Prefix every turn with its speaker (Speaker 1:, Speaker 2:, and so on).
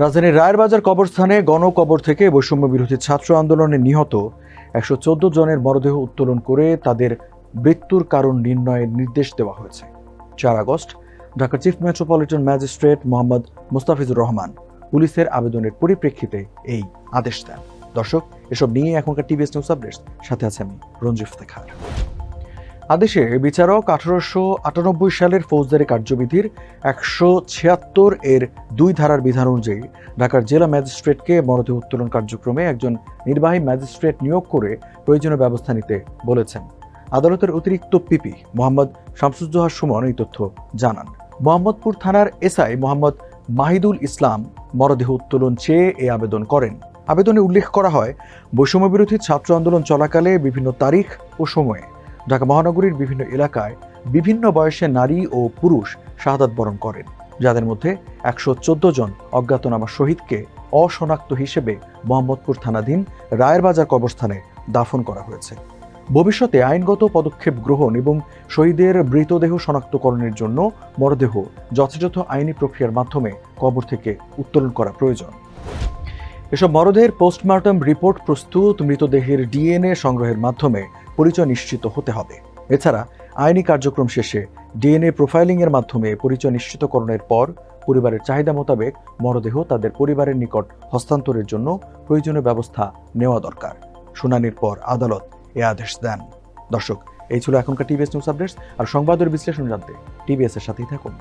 Speaker 1: রাজধানীর রায়েরবাজার কবরস্থানে গণকবর থেকে বৈষম্য বিরোধী ছাত্র আন্দোলনে নিহত 114 জনের মরদেহ উত্তোলন করে তাদের মৃত্যুর কারণ নির্ণয়ের নির্দেশ দেওয়া হয়েছে। 4 August Dhaka chief metropolitan magistrate Mohammad Mustafizur Rahman পুলিশের আবেদনের পরিপ্রেক্ষিতে এই আদেশ দেন। দর্শক, এসব নিয়ে এখনকার টিভিএস নিউজ আপডেটস, সাথে আছে আমি রঞ্জু ইফতেখার। আদেশে বিচারক 1898 সালের ফৌজদারি কার্যবিধির 176 এর 2 ধারার বিধান অনুযায়ী ঢাকার জেলা ম্যাজিস্ট্রেটকে মরদেহ উত্তোলন কার্যক্রমে একজন নির্বাহী ম্যাজিস্ট্রেট নিয়োগ করে প্রয়োজনীয় ব্যবস্থা নিতে বলেছেন। আদালতের অতিরিক্ত পিপি মোহাম্মদ শামসুজ্জোহা সুমন এই তথ্য জানান। মোহাম্মদপুর থানার এসআই মোহাম্মদ মাহিদুল ইসলাম মরদেহ উত্তোলন চেয়ে এই আবেদন করেন। আবেদনে উল্লেখ করা হয়, বৈষম্যবিরোধী ছাত্র আন্দোলন চলাকালে বিভিন্ন তারিখ ও সময়ে ঢাকা মহানগরীর বিভিন্ন এলাকায় বিভিন্ন বয়সে নারী ও পুরুষ শাহাদাত বরণ করেন, যাদের মধ্যে 114 জন অজ্ঞাতনামা শহীদকে অশনাক্ত হিসেবে মোহাম্মদপুর থানাধীন রায়েরবাজার কবরস্থানে দাফন করা হয়েছে। ভবিষ্যতে আইনগত পদক্ষেপ গ্রহণ এবং শহীদের মৃতদেহ শনাক্তকরণের জন্য মরদেহ যথাযথ আইনি প্রক্রিয়ার মাধ্যমে কবর থেকে উত্তোলন করা প্রয়োজন। এসব মরদেহের পোস্টমর্টম রিপোর্ট প্রস্তুত, মৃতদেহের ডিএনএ সংগ্রহের মাধ্যমে পরিচয় নিশ্চিত হতে হবে। এছাড়া আইনি কার্যক্রম শেষে ডিএনএ প্রোফাইলিংয়ের মাধ্যমে পরিচয় নিশ্চিতকরণের পর পরিবারের চাহিদা মোতাবেক মরদেহ তাদের পরিবারের নিকট হস্তান্তরের জন্য প্রয়োজনীয় ব্যবস্থা নেওয়া দরকার। শুনানির পর আদালত এ আদেশ দেন। দর্শক, এই ছিল এখনকার টিভিএস নিউজ আপডেটস। আর সংবাদের বিশ্লেষণ জানতে টিভিএস এর সাথেই থাকুন।